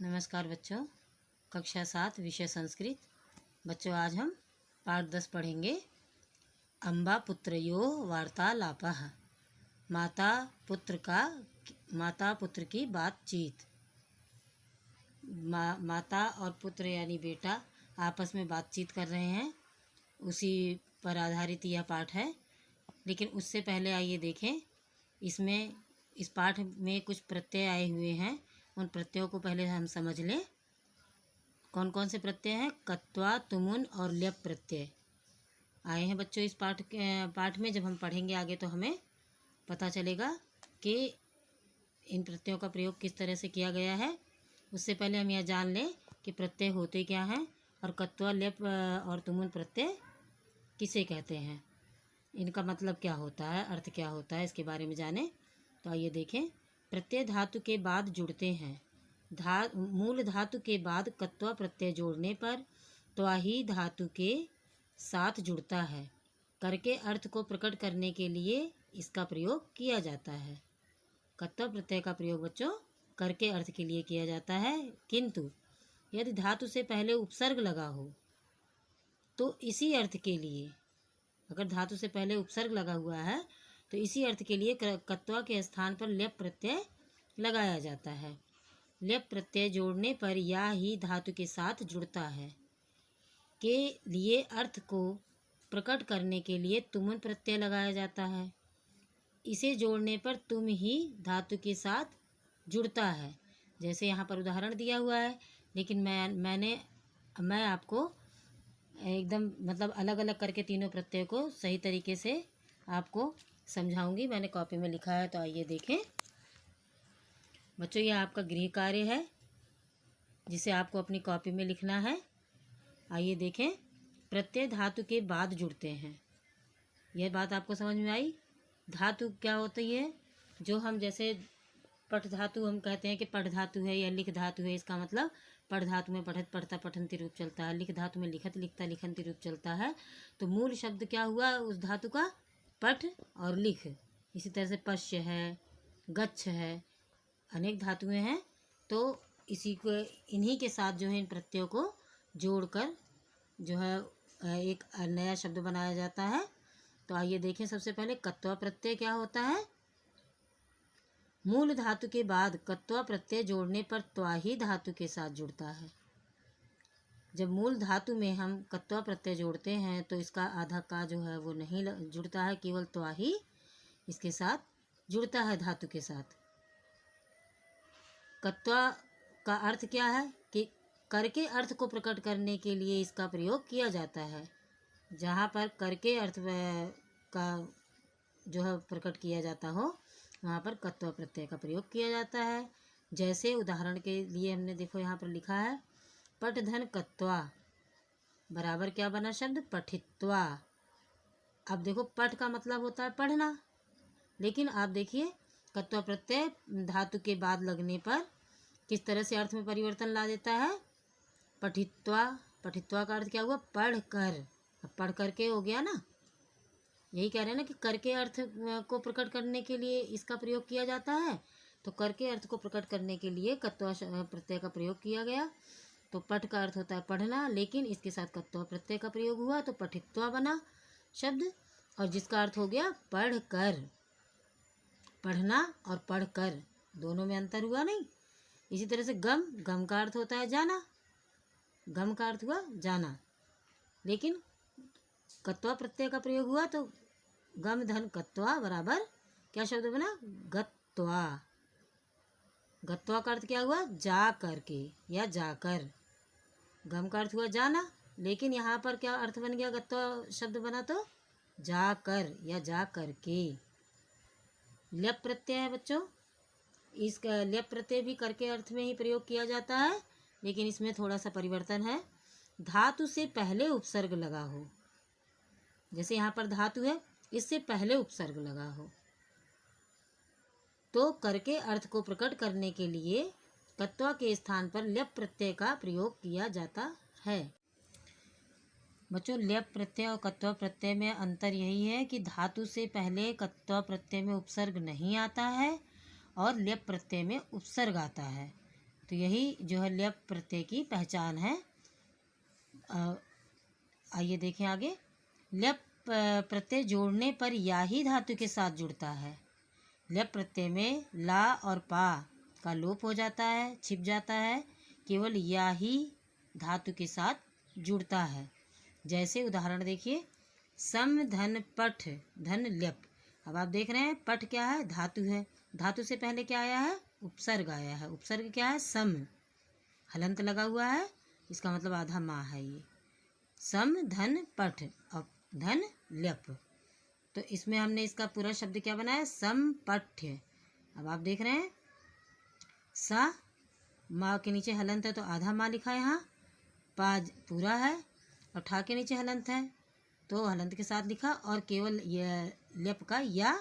नमस्कार बच्चों। कक्षा 7 विषय संस्कृत। बच्चों आज हम पाठ 10 पढ़ेंगे। अम्बा पुत्रयो वार्तालापः। माता पुत्र की बातचीत। माता और पुत्र यानी बेटा आपस में बातचीत कर रहे हैं, उसी पर आधारित यह पाठ है। लेकिन उससे पहले आइए देखें, इस पाठ में कुछ प्रत्यय आए हुए हैं। उन प्रत्ययों को पहले हम समझ लें। कौन कौन से प्रत्यय हैं? कत्वा, तुमुन और ल्यप प्रत्यय आए हैं बच्चों इस पाठ में। जब हम पढ़ेंगे आगे तो हमें पता चलेगा कि इन प्रत्ययों का प्रयोग किस तरह से किया गया है। उससे पहले हम यह जान लें कि प्रत्यय होते क्या हैं और कत्वा, ल्यप और तुमुन प्रत्यय किसे कहते हैं, इनका मतलब क्या होता है, अर्थ क्या होता है, इसके बारे में जानें। तो आइए देखें। प्रत्यय धातु के बाद जुड़ते हैं। मूल धातु के बाद कत्वा प्रत्यय जोड़ने पर त्वाही धातु के साथ जुड़ता है। कर के अर्थ को प्रकट करने के लिए इसका प्रयोग किया जाता है। कत्वा प्रत्यय का प्रयोग बच्चों कर के अर्थ के लिए किया जाता है, किंतु यदि धातु से पहले उपसर्ग लगा हो तो इसी अर्थ के लिए, अगर धातु से पहले उपसर्ग लगा हुआ है तो इसी अर्थ के लिए कत्वा के स्थान पर ल्यप प्रत्यय लगाया जाता है। ल्यप प्रत्यय जोड़ने पर या ही धातु के साथ जुड़ता है के लिए अर्थ को प्रकट करने के लिए तुमुन प्रत्यय लगाया जाता है। इसे जोड़ने पर तुम ही धातु के साथ जुड़ता है। जैसे यहाँ पर उदाहरण दिया हुआ है, लेकिन मैं आपको एकदम मतलब अलग अलग करके तीनों प्रत्यय को सही तरीके से आपको समझाऊंगी। मैंने कॉपी में लिखा है, तो आइए देखें बच्चों। यह आपका गृह कार्य है जिसे आपको अपनी कॉपी में लिखना है। आइए देखें। प्रत्यय धातु के बाद जुड़ते हैं। यह बात आपको समझ में आई? धातु क्या होती है? जो हम जैसे पठ धातु हम कहते हैं कि पठ धातु है या लिख धातु है। इसका मतलब पठ धातु में पठत पढ़ता पठंती रूप चलता है, लिख धातु में लिखत लिखता लिखंती रूप चलता है। तो मूल शब्द क्या हुआ उस धातु का? पठ और लिख। इसी तरह से पश्य है, गच्छ है, अनेक धातुएं हैं। तो इसी को इन्हीं के साथ जो है इन प्रत्ययों को जोड़कर जो है एक नया शब्द बनाया जाता है। तो आइए देखें। सबसे पहले कत्वा प्रत्यय क्या होता है? मूल धातु के बाद कत्वा प्रत्यय जोड़ने पर त्वाही धातु के साथ जुड़ता है। जब मूल धातु में हम कत्वा प्रत्यय जोड़ते हैं तो इसका आधा का जो है वो नहीं जुड़ता है, केवल त्वाही इसके साथ जुड़ता है धातु के साथ। कत्वा का अर्थ क्या है कि कर के अर्थ को प्रकट करने के लिए इसका प्रयोग किया जाता है। जहाँ पर कर के अर्थ का जो है प्रकट किया जाता हो वहाँ पर कत्वा प्रत्यय का प्रयोग किया जाता है। जैसे उदाहरण के लिए हमने देखो यहाँ पर लिखा है पठ धन कत्वा बराबर क्या बना शब्द? पठित्वा। अब देखो पठ का मतलब होता है पढ़ना, लेकिन आप देखिए कत्वा प्रत्यय धातु के बाद लगने पर किस तरह से अर्थ में परिवर्तन ला देता है। पठित्वा। पठित्वा का अर्थ क्या हुआ? पढ़ कर। अब पढ़ करके हो गया ना। यही कह रहे हैं ना कि कर के अर्थ को प्रकट करने के लिए इसका प्रयोग किया जाता है। तो कर के अर्थ को प्रकट करने के लिए कत्वा प्रत्यय का प्रयोग किया गया। तो पठ का अर्थ होता है पढ़ना, लेकिन इसके साथ कत्वा प्रत्यय का प्रयोग हुआ तो पठित्वा बना शब्द, और जिसका अर्थ हो गया पढ़ कर। पढ़ना और पढ़ कर दोनों में अंतर हुआ नहीं। इसी तरह से गम। गम का अर्थ होता है जाना। गम का अर्थ हुआ जाना, लेकिन कत्वा प्रत्यय का प्रयोग हुआ तो गम धन कत्वा बराबर क्या शब्द बना? गत्वा। गत्वा का अर्थ क्या हुआ? जा करके या जाकर। गम का अर्थ हुआ जाना, लेकिन यहाँ पर क्या अर्थ बन गया? गत्वा शब्द बना तो जाकर या जा करके। ल्यप प्रत्यय है बच्चों। इस ल्यप प्रत्यय भी करके अर्थ में ही प्रयोग किया जाता है, लेकिन इसमें थोड़ा सा परिवर्तन है। धातु से पहले उपसर्ग लगा हो। जैसे यहाँ पर धातु है, इससे पहले उपसर्ग लगा हो तो करके अर्थ को प्रकट करने के लिए कत्वा के स्थान पर ल्यप प्रत्यय का प्रयोग किया जाता है। बच्चों ल्यप प्रत्यय और कत्वा प्रत्यय में अंतर यही है कि धातु से पहले कत्वा प्रत्यय में उपसर्ग नहीं आता है और ल्यप प्रत्यय में उपसर्ग आता है। तो यही जो है ल्यप प्रत्यय की पहचान है। आइए देखें आगे। ल्यप प्रत्यय जोड़ने पर या ही धातु के साथ जुड़ता है। ल्यप प्रत्यय में ला और पा का लोप हो जाता है, छिप जाता है, केवल या ही धातु के साथ जुड़ता है। जैसे उदाहरण देखिए, सम धन पठ धन ल्यप। अब आप देख रहे हैं पठ क्या है, धातु है। धातु से पहले क्या आया है, उपसर्ग आया है। उपसर्ग क्या है, सम, हलंत लगा हुआ है, इसका मतलब आधा माह है ये। सम धन पठ और धन ल्यप, तो इसमें हमने इसका पूरा शब्द क्या बनाया, समपठ्य। अब आप देख रहे हैं सा माँ के नीचे हलंत है तो आधा माँ लिखा है यहाँ, पा पूरा है और ठा के नीचे हलंत है तो हलंत के साथ लिखा, और केवल यह ल्यप का या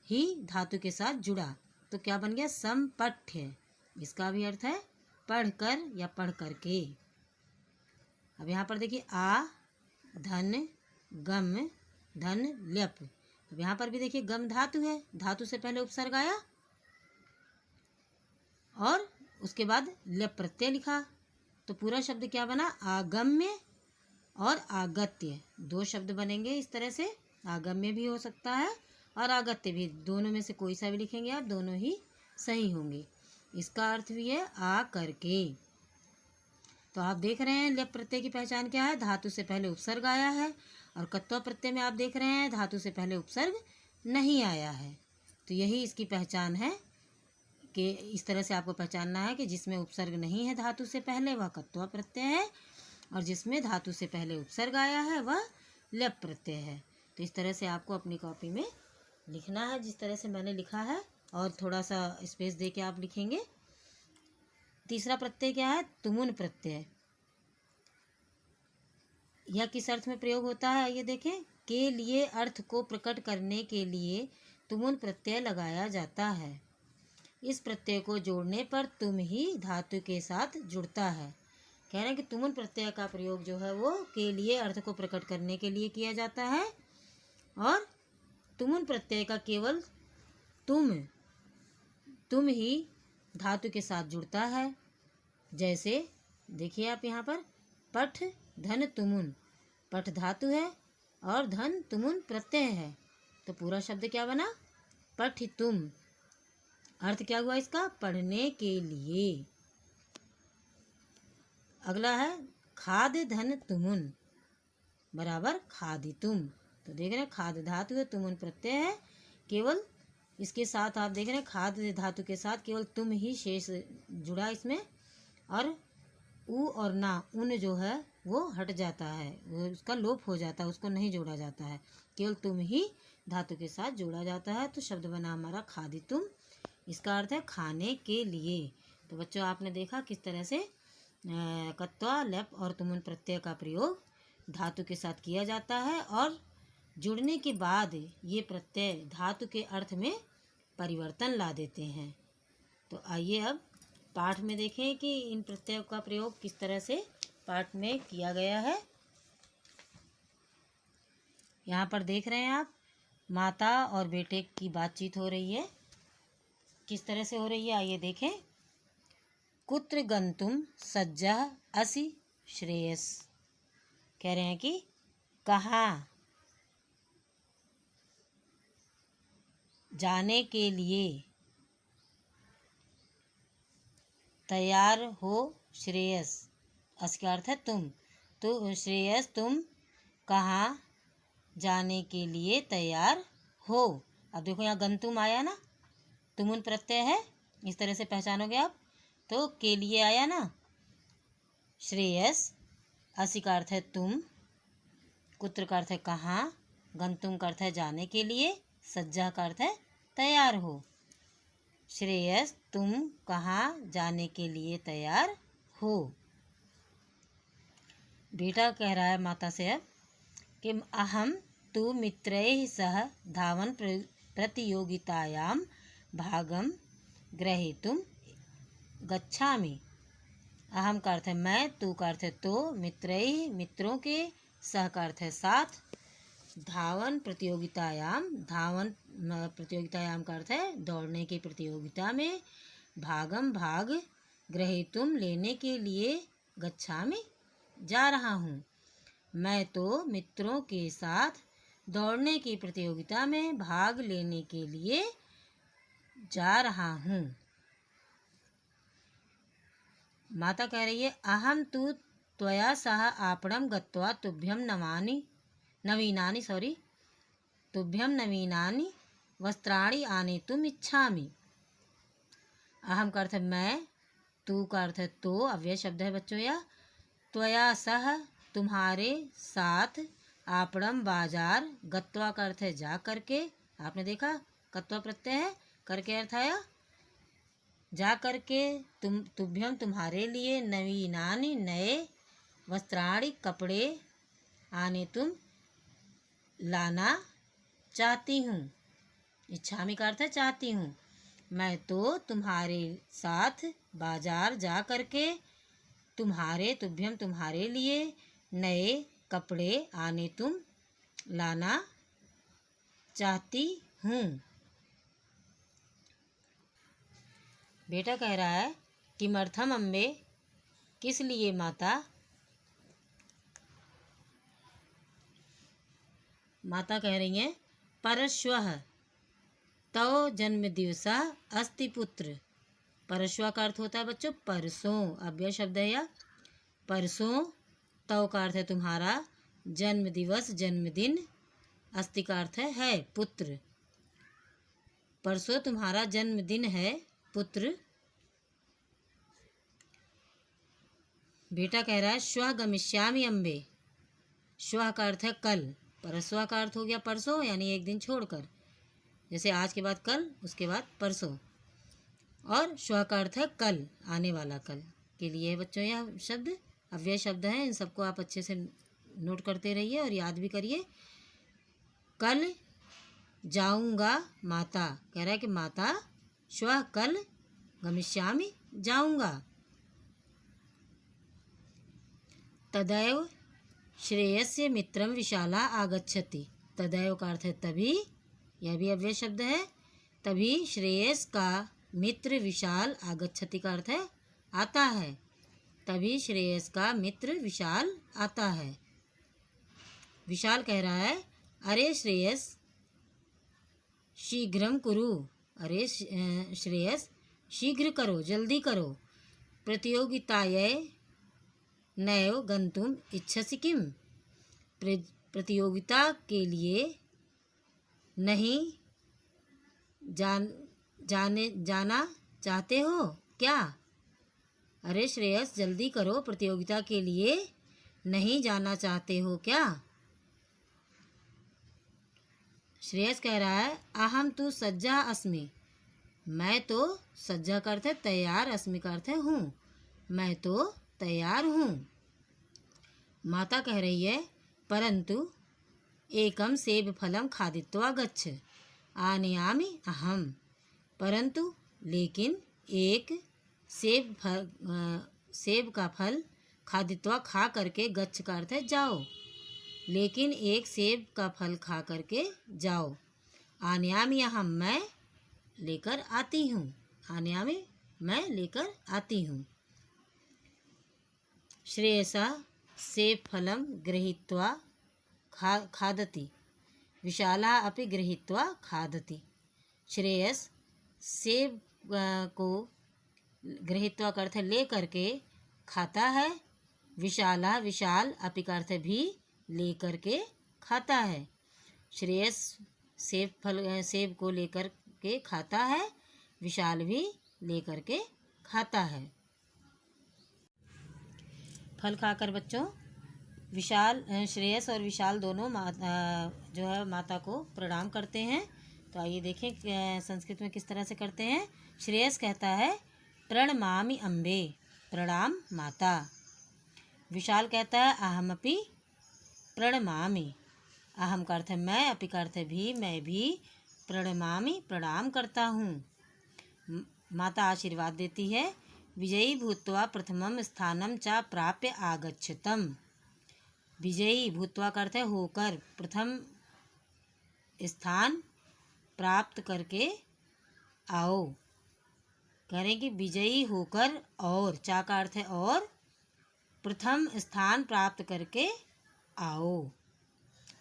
ही धातु के साथ जुड़ा तो क्या बन गया, समपठ्य। इसका भी अर्थ है पढ़कर या पढ़ करके। अब यहाँ पर देखिए आ धन गम धन ल्यप। अब यहाँ पर भी देखिए गम धातु है, धातु से पहले उपसर्ग आया और उसके बाद ल्यप प्रत्यय लिखा, तो पूरा शब्द क्या बना, आगम्य और आगत्य। दो शब्द बनेंगे इस तरह से, आगम्य भी हो सकता है और आगत्य भी, दोनों में से कोई सा भी लिखेंगे आप, दोनों ही सही होंगे। इसका अर्थ भी है आ करके। तो आप देख रहे हैं ल्यप प्रत्यय की पहचान क्या है, धातु से पहले उपसर्ग आया है, और कत्वा प्रत्यय में आप देख रहे हैं धातु से पहले उपसर्ग नहीं आया है। तो यही इसकी पहचान है कि इस तरह से आपको पहचानना है कि जिसमें उपसर्ग नहीं है धातु से पहले वह कत्वा प्रत्यय है, और जिसमें धातु से पहले उपसर्ग आया है वह ल्यप प्रत्यय है। तो इस तरह से आपको अपनी कॉपी में लिखना है जिस तरह से मैंने लिखा है, और थोड़ा सा स्पेस दे के आप लिखेंगे। तीसरा प्रत्यय क्या है, तुमुन प्रत्यय। यह किस अर्थ में प्रयोग होता है, ये देखें, के लिए अर्थ को प्रकट करने के लिए तुमुन प्रत्यय लगाया जाता है। इस प्रत्यय को जोड़ने पर तुम ही धातु के साथ जुड़ता है। कह रहे हैं कि तुमुन प्रत्यय का प्रयोग जो है वो के लिए अर्थ को प्रकट करने के लिए किया जाता है, और तुमुन प्रत्यय का केवल तुम ही धातु के साथ जुड़ता है। जैसे देखिए आप यहाँ पर पठ धन तुमुन, पठ धातु है और धन तुमुन प्रत्यय है, तो पूरा शब्द क्या बना, पठितुम। अर्थ क्या हुआ इसका, पढ़ने के लिए। अगला है खाद धन तुमुन बराबर खादितुम। तो देख रहे हैं खाद धातु है, तुमुन प्रत्यय है, केवल इसके साथ आप देख रहे हैं खाद धातु के साथ केवल तुम ही शेष जुड़ा इसमें, और उ और ना उन जो है वो हट जाता है, वो उसका लोप हो जाता है, उसको नहीं जोड़ा जाता है, केवल तुम ही धातु के साथ जोड़ा जाता है। तो शब्द बना हमारा खादितुम। इसका अर्थ है खाने के लिए। तो बच्चों आपने देखा किस तरह से कत्वा ल्यप और तुमुन प्रत्यय का प्रयोग धातु के साथ किया जाता है, और जुड़ने के बाद ये प्रत्यय धातु के अर्थ में परिवर्तन ला देते हैं। तो आइए अब पाठ में देखें कि इन प्रत्ययों का प्रयोग किस तरह से पाठ में किया गया है। यहाँ पर देख रहे हैं आप माता और बेटे की बातचीत हो रही है, किस तरह से हो रही है आइए देखें। कुत्र गंतुम सज्जः असि श्रेयस। कह रहे हैं कि कहाँ जाने के लिए तैयार हो श्रेयस। अस का अर्थ है तुम, तो श्रेयस तुम कहाँ जाने के लिए तैयार हो। अब देखो यहाँ गंतुम आया ना, तुमुन प्रत्यय है, इस तरह से पहचानोगे आप, तो के लिए आया ना। श्रेयस असि का अर्थ है तुम, कुत्र का अर्थ है कहाँ, गंतुम का अर्थ है जाने के लिए, सज्जा का अर्थ है तैयार हो। श्रेयस तुम कहाँ जाने के लिए तैयार हो। बेटा कह रहा है माता से अब कि अहम तु मित्रैः सह धावन प्रतियोगितायां भागम ग्रहीतुं गच्छामि। अहम का अर्थ है मैं, तू का अर्थ है तो, मित्रैः मित्रों के, सह का अर्थ है साथ, धावन प्रतियोगितायाम, धावन प्रतियोगितायाम का अर्थ है दौड़ने की प्रतियोगिता में, भागम भाग ग्रहीतुम लेने के लिए गच्छामि जा रहा हूँ। मैं तो मित्रों के साथ दौड़ने की प्रतियोगिता में भाग लेने के लिए जा रहा हूँ। माता कह रही है अहम तु त्वया सह आपणम गत्वा तुभ्यं नवीनानि वस्त्राणि आनेतुम इच्छामि। अहम का अर्थ मैं, तू का अर्थ तो, अव्यय शब्द है बच्चों यह। त्वया सह तुम्हारे साथ, आपणम बाजार, गत्वा का अर्थ है जा करके, आपने देखा कत्वा प्रत्यय है, करके अर्थ आया जा करके, तुभ्यम तुम्हारे लिए, नवीनानि नए, वस्त्राणि कपड़े, आने तुम लाना चाहती हूँ। इच्छामि का अर्थ है चाहती हूँ। मैं तो तुम्हारे साथ बाजार जा करके तुभ्यम तुम्हारे लिए नए कपड़े, आने तुम लाना चाहती हूँ। बेटा कह रहा है किमर्थम अम्बे, किस लिए माता। माता कह रही हैं परश्वः तव जन्म दिवसा अस्ति पुत्र। परश्व का अर्थ होता है बच्चों परसों, अव्यय शब्द है यह। परसों, तव का अर्थ है तुम्हारा, जन्म दिवस जन्मदिन, अस्ति का अर्थ है पुत्र। परसों तुम्हारा जन्मदिन है पुत्र। बेटा कह रहा है श्वः गमिष्यामि अम्बे। श्वः का अर्थ है कल, परस्वा का अर्थ हो गया परसों, यानी एक दिन छोड़कर, जैसे आज के बाद कल, उसके बाद परसों। और श्वः का अर्थ है कल, आने वाला कल के लिए बच्चों यह शब्द अव्यय शब्द है। इन सबको आप अच्छे से नोट करते रहिए और याद भी करिए। कल जाऊंगा माता, कह रहा है कि माता श्वः कल गमिष्यामि जाऊंगा। तदैव श्रेयस्य मित्रम विशाला आगच्छति। तदैव का अर्थ है तभी, यह भी अव्यय शब्द है। तभी श्रेयस का मित्र विशाल, आगच्छति का अर्थ है आता है। तभी श्रेयस का मित्र विशाल आता है। विशाल कह रहा है अरे श्रेयस शीघ्रम कुरु, अरे श्रेयस शीघ्र करो, जल्दी करो। प्रतियोगितायै नैव गंतुम इच्छसि किम। प्रतियोगिता के लिए नहीं जाना चाहते हो क्या। अरे श्रेयस जल्दी करो, प्रतियोगिता के लिए नहीं जाना चाहते हो क्या। श्रेयस कह रहा है अहम तु सज्जा अस्मि। मैं तो, सज्जा का अर्थ है तैयार, अस्मि का अर्थ है हूँ, मैं तो तैयार हूँ। माता कह रही है परंतु एकम सेब फलम खादित्वा गच्छ आनयामि अहम। परंतु लेकिन एक सेब का फल, खादित्वा खा करके, गच्छ का अर्थ है जाओ, लेकिन एक सेब का फल खा करके जाओ। आनयामि अहम मैं लेकर आती हूँ, आनयामि मैं लेकर आती हूँ। श्रेयसा सेब फलम गृहीत्वा खादति, विशाला अपि गृहीत्वा खादति। श्रेयस सेब को गृहीत्वा का अर्थ ले करके खाता है, विशाला विशाल अपि का अर्थ भी ले करके खाता है। श्रेयस सेब को लेकर के खाता है, विशाल भी लेकर के खाता है। फल खाकर बच्चों विशाल, श्रेयस और विशाल दोनों जो है माता को प्रणाम करते हैं। तो आइए देखें संस्कृत में किस तरह से करते हैं। श्रेयस कहता है प्रणमामि अम्बे, प्रणाम माता। विशाल कहता है अहमपि प्रणमामि। अहम का अर्थ है मैं, अपि का अर्थ है भी, मैं भी, प्रणमामि प्रणाम करता हूँ। माता आशीर्वाद देती है विजयी भूत्वा प्रथमम स्थानम च प्राप्य आगच्छतम। विजयी भूत्वा का अर्थ है होकर, प्रथम स्थान प्राप्त करके आओ। कह रहे हैं कि विजयी होकर, और चा का अर्थ है और, प्रथम स्थान प्राप्त करके आओ।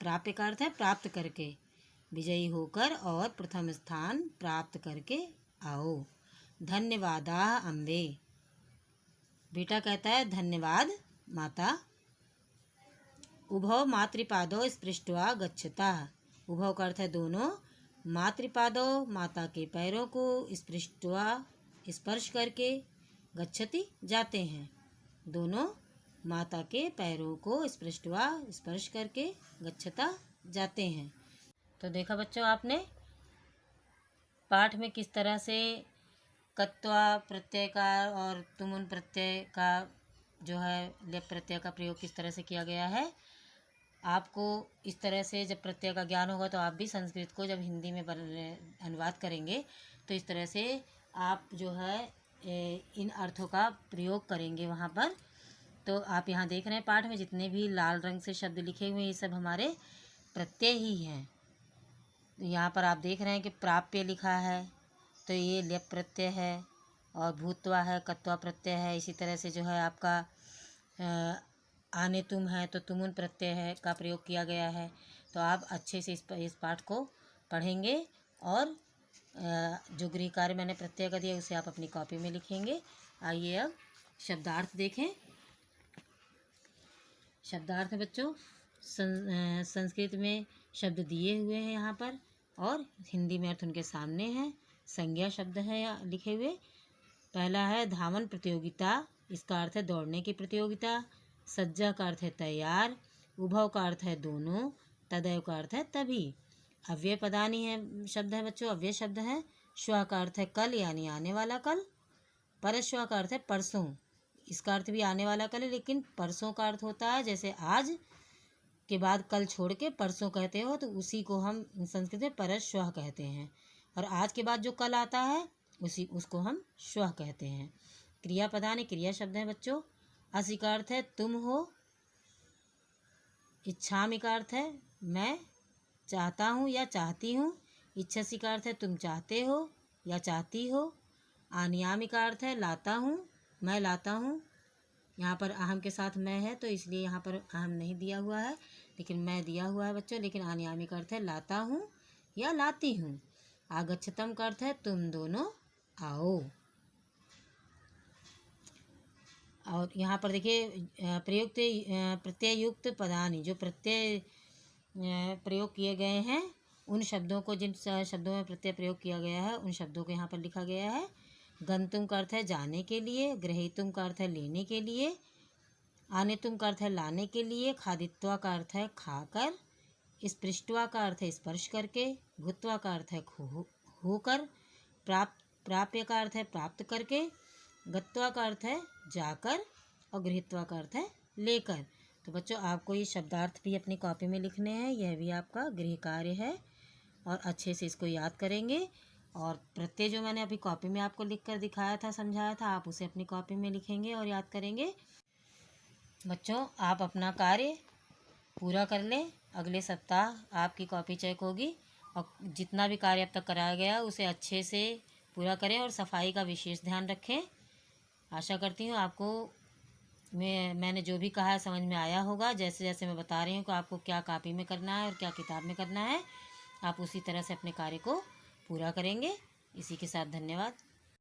प्राप्य का अर्थ है प्राप्त करके, विजयी होकर और प्रथम स्थान प्राप्त करके आओ। धन्यवादाः अम्बे, बेटा कहता है धन्यवाद माता। उभौ मातृपादौ स्पृष्ट्वा गच्छतः, उभौ का अर्थ है दोनों, मातृपादौ माता के पैरों को, स्पृष्ट्वा स्पर्श करके, गच्छति जाते हैं, दोनों माता के पैरों को स्पृष्ट्वा स्पर्श करके गच्छता जाते हैं। तो देखा बच्चों आपने पाठ में किस तरह से कत्वा प्रत्यय का और तुमुन प्रत्यय का जो है लेप प्रत्यय का प्रयोग किस तरह से किया गया है। आपको इस तरह से जब प्रत्यय का ज्ञान होगा तो आप भी संस्कृत को जब हिंदी में अनुवाद करेंगे तो इस तरह से आप जो है इन अर्थों का प्रयोग करेंगे वहाँ पर। तो आप यहाँ देख रहे हैं पाठ में जितने भी लाल रंग से शब्द लिखे हुए हैं ये सब हमारे प्रत्यय ही हैं। यहाँ पर आप देख रहे हैं कि प्राप्य लिखा है तो ये लेप प्रत्यय है, और भूत्वा है, कत्वा प्रत्यय है। इसी तरह से जो है आपका आने तुम है तो तुमुन प्रत्यय है का प्रयोग किया गया है। तो आप अच्छे से इस पाठ को पढ़ेंगे और जो गृह कार्य मैंने प्रत्यय का दिया उसे आप अपनी कॉपी में लिखेंगे। आइए अब शब्दार्थ देखें। शब्दार्थ बच्चों संस्कृत में शब्द दिए हुए हैं यहाँ पर और हिंदी में अर्थ उनके सामने हैं। संज्ञा शब्द है लिखे हुए। पहला है धावन प्रतियोगिता, इसका अर्थ है दौड़ने की प्रतियोगिता। सज्जा का अर्थ है तैयार। उभव का अर्थ है दोनों। तदैव का अर्थ है तभी। अव्यय पदानी है शब्द है बच्चों, अव्यय शब्द है। श्व का अर्थ है कल यानी आने वाला कल। परश्व का अर्थ है परसों, इसका अर्थ भी आने वाला कल है लेकिन परसों का अर्थ होता है जैसे आज के बाद कल छोड़ के परसों कहते हो तो उसी को हम संस्कृत में परश्व कहते हैं। और आज के बाद जो कल आता है उसको हम श्व कहते हैं। क्रिया पदानी क्रिया शब्द है बच्चों। असि का अर्थ है तुम हो। इच्छामि का अर्थ है मैं चाहता हूँ या चाहती हूँ। इच्छसि का अर्थ है तुम चाहते हो या चाहती हो। आनियामि का अर्थ है लाता हूँ, मैं लाता हूँ। यहाँ पर अहम के साथ मैं है तो इसलिए यहाँ पर अहम नहीं दिया हुआ है लेकिन मैं दिया हुआ है बच्चों। लेकिन आनियामि का अर्थ है लाता हूँ या लाती हूँ। आगच्छतम का अर्थ है तुम दोनों आओ। और यहाँ पर देखिए प्रयुक्त प्रत्ययुक्त पदानी, जो प्रत्यय प्रयोग किए गए हैं उन शब्दों को, जिन शब्दों में प्रत्यय प्रयोग किया गया है उन शब्दों को यहाँ पर लिखा गया है। गंतुम का अर्थ है जाने के लिए। ग्रहीतुम का अर्थ है लेने के लिए। आनेतुम का अर्थ है लाने के लिए। खादित्वा का अर्थ है खाकर। स्पृष्ट्वा का अर्थ है स्पर्श करके। भूत्वा का अर्थ है होकर। प्राप्य का अर्थ है प्राप्त करके। गत्वा का अर्थ है जाकर। और गृहीत्वा का अर्थ है लेकर। तो बच्चों आपको ये शब्दार्थ भी अपनी कॉपी में लिखने हैं, यह भी आपका गृह कार्य है और अच्छे से इसको याद करेंगे। और प्रत्यय जो मैंने अभी कॉपी में आपको लिख कर दिखाया था, समझाया था, आप उसे अपनी कॉपी में लिखेंगे और याद करेंगे। बच्चों आप अपना कार्य पूरा कर लें, अगले सप्ताह आपकी कॉपी चेक होगी और जितना भी कार्य अब तक कराया गया उसे अच्छे से पूरा करें और सफाई का विशेष ध्यान रखें। आशा करती हूँ आपको मैंने जो भी कहा है समझ में आया होगा। जैसे जैसे मैं बता रही हूँ कि आपको क्या कॉपी में करना है और क्या किताब में करना है, आप उसी तरह से अपने कार्य को पूरा करेंगे। इसी के साथ धन्यवाद।